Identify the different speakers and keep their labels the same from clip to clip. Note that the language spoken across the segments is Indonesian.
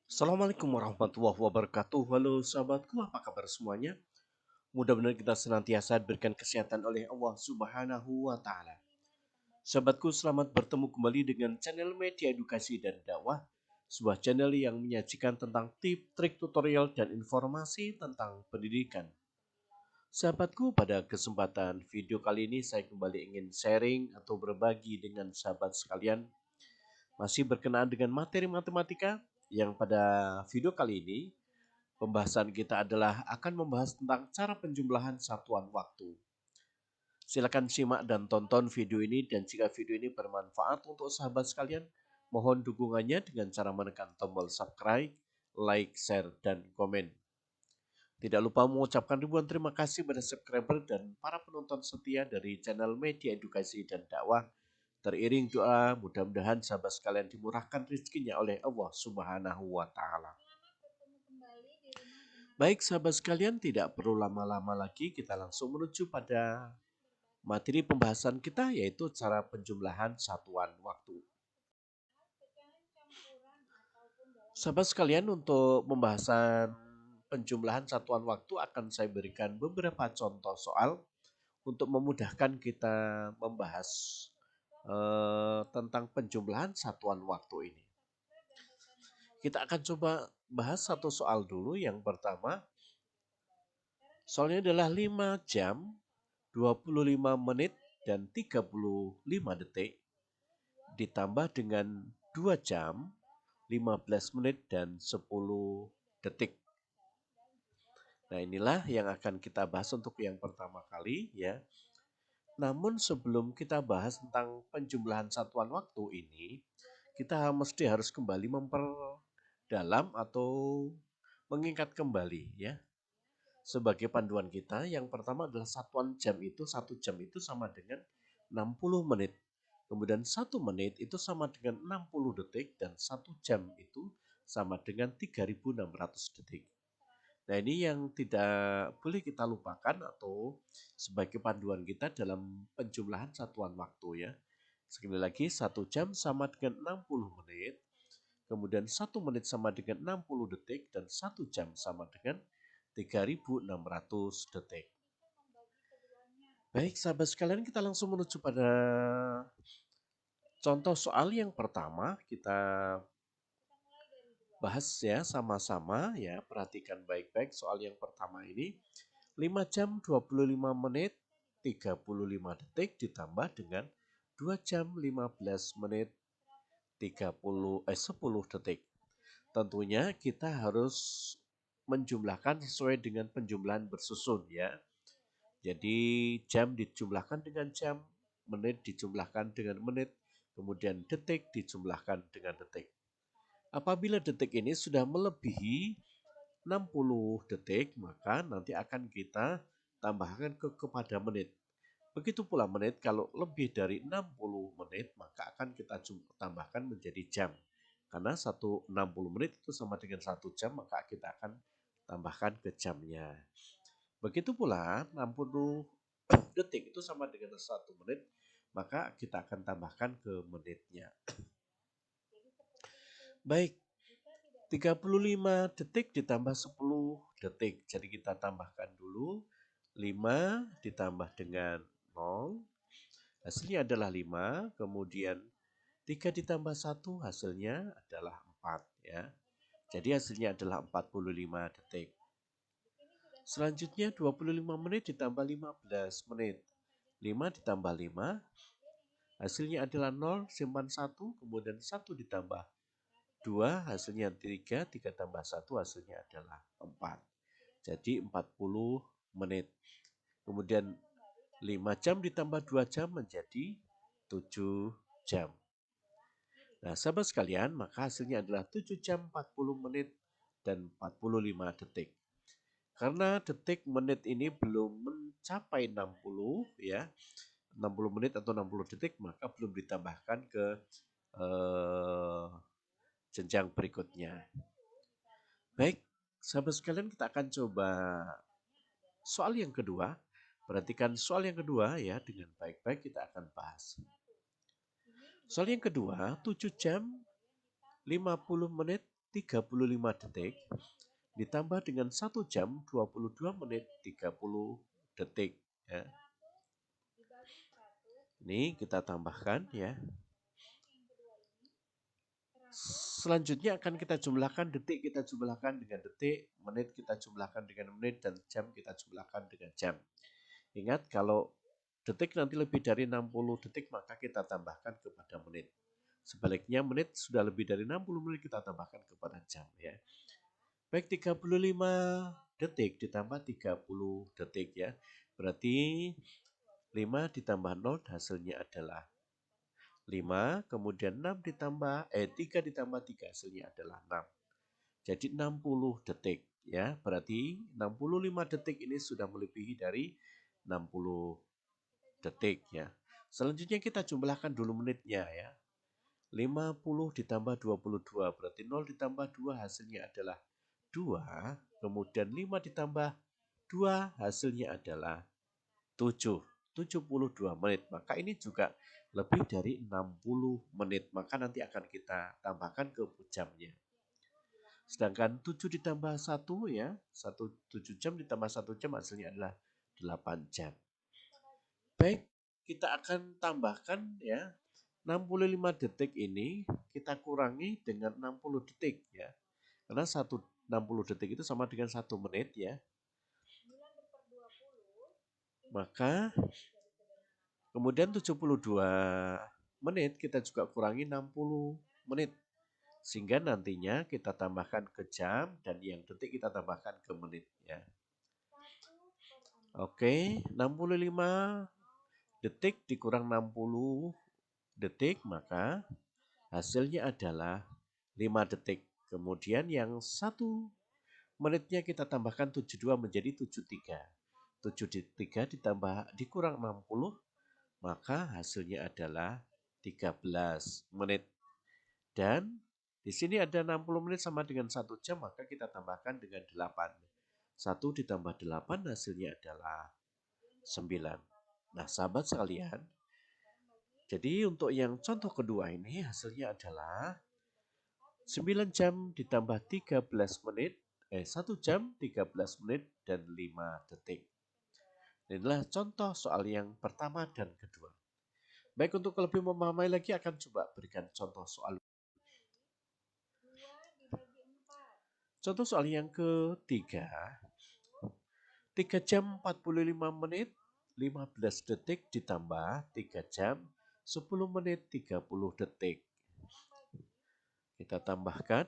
Speaker 1: Assalamualaikum warahmatullahi wabarakatuh. Halo sahabatku, apa kabar semuanya? Mudah-mudahan kita senantiasa diberikan kesehatan oleh Allah Subhanahu wa Ta'ala. Sahabatku, selamat bertemu kembali dengan channel Media Edukasi dan Dakwah, sebuah channel yang menyajikan tentang tips, trik, tutorial, dan informasi tentang pendidikan. Sahabatku, pada kesempatan video kali ini saya kembali ingin sharing atau berbagi dengan sahabat sekalian masih berkenaan dengan materi matematika yang pada video kali ini pembahasan kita adalah akan membahas tentang cara penjumlahan satuan waktu. Silakan simak dan tonton video ini, dan jika video ini bermanfaat untuk sahabat sekalian, mohon dukungannya dengan cara menekan tombol subscribe, like, share, dan komen. Tidak lupa mengucapkan ribuan terima kasih pada subscriber dan para penonton setia dari channel Media Edukasi dan Dakwah. Teriring doa, mudah-mudahan sahabat sekalian dimurahkan rezekinya oleh Allah Subhanahu wa Ta'ala. Baik sahabat sekalian, tidak perlu lama-lama lagi, kita langsung menuju pada materi pembahasan kita, yaitu cara penjumlahan satuan waktu. Sahabat sekalian, untuk pembahasan penjumlahan satuan waktu akan saya berikan beberapa contoh soal untuk memudahkan kita membahas tentang penjumlahan satuan waktu ini. Kita akan coba bahas satu soal dulu. Yang pertama, soalnya adalah 5 jam, 25 menit, dan 35 detik ditambah dengan 2 jam, 15 menit, dan 10 detik. Nah, inilah yang akan kita bahas untuk yang pertama kali ya. Namun sebelum kita bahas tentang penjumlahan satuan waktu ini, kita mesti harus kembali memperdalam atau mengingat kembali ya. Sebagai panduan kita, yang pertama adalah satuan jam itu, 1 jam itu sama dengan 60 menit. Kemudian 1 menit itu sama dengan 60 detik, dan 1 jam itu sama dengan 3600 detik. Nah, ini yang tidak boleh kita lupakan atau sebagai panduan kita dalam penjumlahan satuan waktu ya. Sekali lagi, 1 jam sama dengan 60 menit, kemudian 1 menit sama dengan 60 detik, dan 1 jam sama dengan 3600 detik. Baik sahabat sekalian, kita langsung menuju pada contoh soal yang pertama. Kita bahas ya sama-sama ya, perhatikan baik-baik soal yang pertama ini. 5 jam 25 menit 35 detik ditambah dengan 2 jam 15 menit 10 detik. Tentunya kita harus menjumlahkan sesuai dengan penjumlahan bersusun ya. Jadi jam dijumlahkan dengan jam, menit dijumlahkan dengan menit, kemudian detik dijumlahkan dengan detik. Apabila detik ini sudah melebihi 60 detik, maka nanti akan kita tambahkan kepada menit. Begitu pula menit, kalau lebih dari 60 menit, maka akan kita tambahkan menjadi jam. Karena 60 menit itu sama dengan 1 jam, maka kita akan tambahkan ke jamnya. Begitu pula 60 detik itu sama dengan 1 menit, maka kita akan tambahkan ke menitnya. Baik, 35 detik ditambah 10 detik. Jadi kita tambahkan dulu 5 ditambah dengan 0. Hasilnya adalah 5. Kemudian 3 ditambah 1 hasilnya adalah 4 ya. Jadi hasilnya adalah 45 detik. Selanjutnya 25 menit ditambah 15 menit. 5 ditambah 5 hasilnya adalah 0, simpan 1, kemudian 1 ditambah 2 hasilnya 3, 3 tambah 1 hasilnya adalah 4. Jadi 40 menit. Kemudian 5 jam ditambah 2 jam menjadi 7 jam. Nah sahabat sekalian, maka hasilnya adalah 7 jam 40 menit dan 45 detik. Karena detik menit ini belum mencapai 60 ya, 60 menit atau 60 detik, maka belum ditambahkan ke jenjang berikutnya. Baik, sahabat sekalian, kita akan coba soal yang kedua. Perhatikan soal yang kedua ya, dengan baik-baik kita akan bahas. Soal yang kedua, 7 jam 50 menit 35 detik ditambah dengan 1 jam 22 menit 30 detik. Ya. Ini kita tambahkan ya. Selanjutnya akan kita jumlahkan detik, kita jumlahkan dengan detik, menit kita jumlahkan dengan menit, dan jam kita jumlahkan dengan jam. Ingat kalau detik nanti lebih dari 60 detik maka kita tambahkan kepada menit. Sebaliknya menit sudah lebih dari 60 menit kita tambahkan kepada jam ya. Baik 35 detik ditambah 30 detik ya. Berarti 5 ditambah 0 hasilnya adalah 5, kemudian 3 ditambah 3 hasilnya adalah 6. Jadi 60 detik ya. Berarti 65 detik ini sudah melebihi dari 60 detik ya. Selanjutnya kita jumlahkan dulu menitnya ya. 50 ditambah 22 berarti 0 ditambah 2 hasilnya adalah 2. Kemudian 5 ditambah 2 hasilnya adalah 7. 72 menit. Maka ini juga lebih dari 60 menit. Maka nanti akan kita tambahkan ke jamnya. Sedangkan 7 ditambah 1 ya, 7 jam ditambah 1 jam hasilnya adalah 8 jam. Baik, kita akan tambahkan ya 65 detik ini kita kurangi dengan 60 detik ya. Karena 60 detik itu sama dengan 1 menit ya. Maka kemudian 72 menit kita juga kurangi 60 menit. Sehingga nantinya kita tambahkan ke jam dan yang detik kita tambahkan ke menit ya. Oke, 65 detik dikurang 60 detik maka hasilnya adalah 5 detik. Kemudian yang 1 menitnya kita tambahkan 72 menjadi 73. 73 dikurang 60 maka hasilnya adalah 13 menit. Dan di sini ada 60 menit sama dengan 1 jam maka kita tambahkan dengan 8. 1 ditambah 8 hasilnya adalah 9. Nah sahabat sekalian, jadi untuk yang contoh kedua ini hasilnya adalah 9 jam ditambah 13 menit, 1 jam 13 menit dan 5 detik. Inilah contoh soal yang pertama dan kedua. Baik, untuk lebih memahami lagi akan coba berikan contoh soal. Contoh soal yang ketiga. 3 jam 45 menit 15 detik ditambah 3 jam 10 menit 30 detik. Kita tambahkan.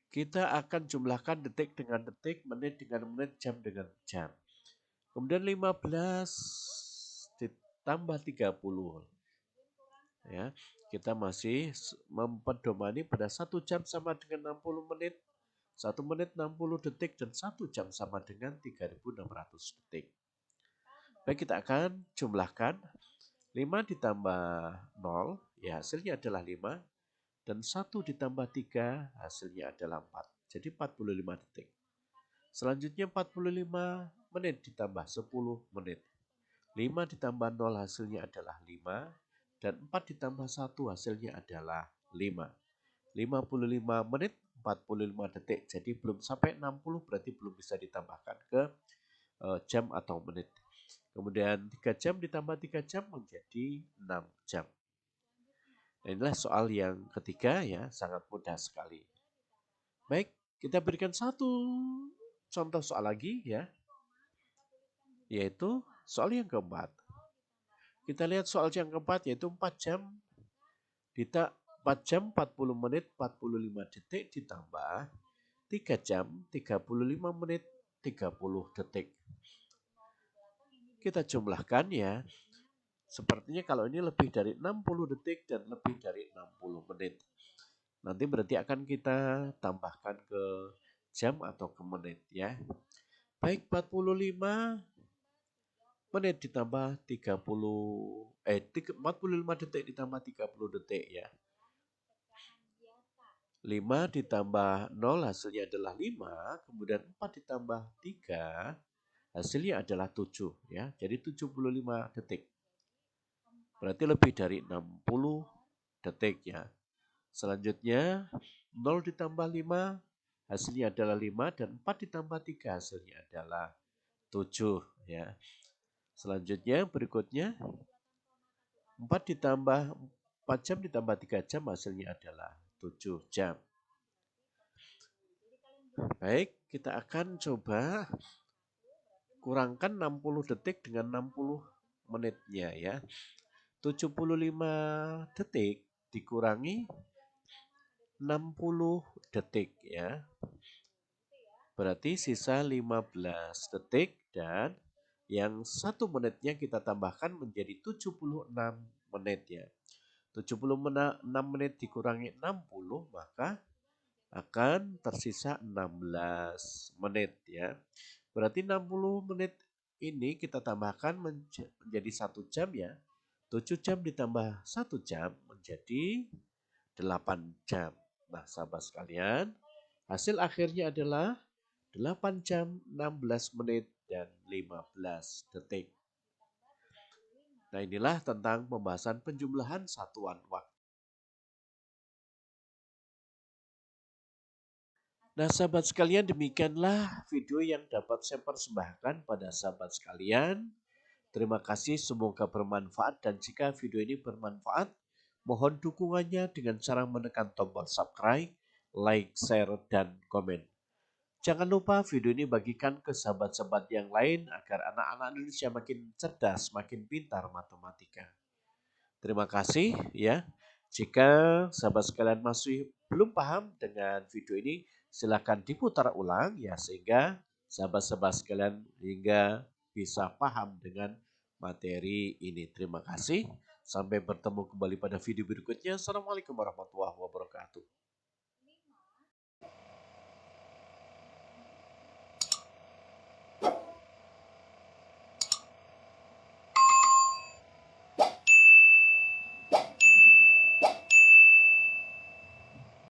Speaker 1: Kita akan jumlahkan detik dengan detik, menit dengan menit, jam dengan jam. Kemudian 15 ditambah 30. Ya, kita masih mempedomani pada 1 jam sama dengan 60 menit, 1 menit 60 detik, dan 1 jam sama dengan 3.600 detik. Baik, kita akan jumlahkan 5 ditambah 0, ya hasilnya adalah 5. Dan 1 ditambah 3 hasilnya adalah 4. Jadi 45 detik. Selanjutnya 45 menit ditambah 10 menit. 5 ditambah 0 hasilnya adalah 5. Dan 4 ditambah 1 hasilnya adalah 5. 55 menit 45 detik. Jadi belum sampai 60 berarti belum bisa ditambahkan ke jam atau menit. Kemudian 3 jam ditambah 3 jam menjadi 6 jam. Nah, inilah soal yang ketiga ya, sangat mudah sekali. Baik, kita berikan satu contoh soal lagi ya, yaitu soal yang keempat. Kita lihat soal yang keempat yaitu 4 jam 40 menit 45 detik ditambah 3 jam 35 menit 30 detik. Kita jumlahkan ya. Sepertinya kalau ini lebih dari 60 detik dan lebih dari 60 menit. Nanti berarti akan kita tambahkan ke jam atau ke menit ya. Baik, 45 menit ditambah 45 detik ditambah 30 detik ya. 5 ditambah 0 hasilnya adalah 5, kemudian 4 ditambah 3 hasilnya adalah 7 ya. Jadi 75 detik. Berarti lebih dari 60 detik ya. Selanjutnya 0 ditambah 5 hasilnya adalah 5 dan 4 ditambah 3 hasilnya adalah 7 ya. Selanjutnya berikutnya 4 ditambah 4 jam ditambah 3 jam hasilnya adalah 7 jam. Baik, kita akan coba kurangkan 60 detik dengan 60 menitnya ya. 75 detik dikurangi 60 detik ya. Berarti sisa 15 detik dan yang 1 menitnya kita tambahkan menjadi 76 menit ya. 76 menit dikurangi 60 maka akan tersisa 16 menit ya. Berarti 60 menit ini kita tambahkan menjadi 1 jam ya. 7 jam ditambah 1 jam menjadi 8 jam. Nah, sahabat sekalian, hasil akhirnya adalah 8 jam 16 menit dan 15 detik. Nah, inilah tentang pembahasan penjumlahan satuan waktu. Nah, sahabat sekalian, demikianlah video yang dapat saya persembahkan pada sahabat sekalian. Terima kasih, semoga bermanfaat, dan jika video ini bermanfaat, mohon dukungannya dengan cara menekan tombol subscribe, like, share, dan komen. Jangan lupa video ini bagikan ke sahabat-sahabat yang lain agar anak-anak Indonesia makin cerdas, makin pintar matematika. Terima kasih ya. Jika sahabat sekalian masih belum paham dengan video ini, silakan diputar ulang ya sehingga sahabat-sahabat sekalian hingga bisa paham dengan materi ini. Terima kasih. Sampai bertemu kembali pada video berikutnya. Assalamualaikum warahmatullahi wabarakatuh.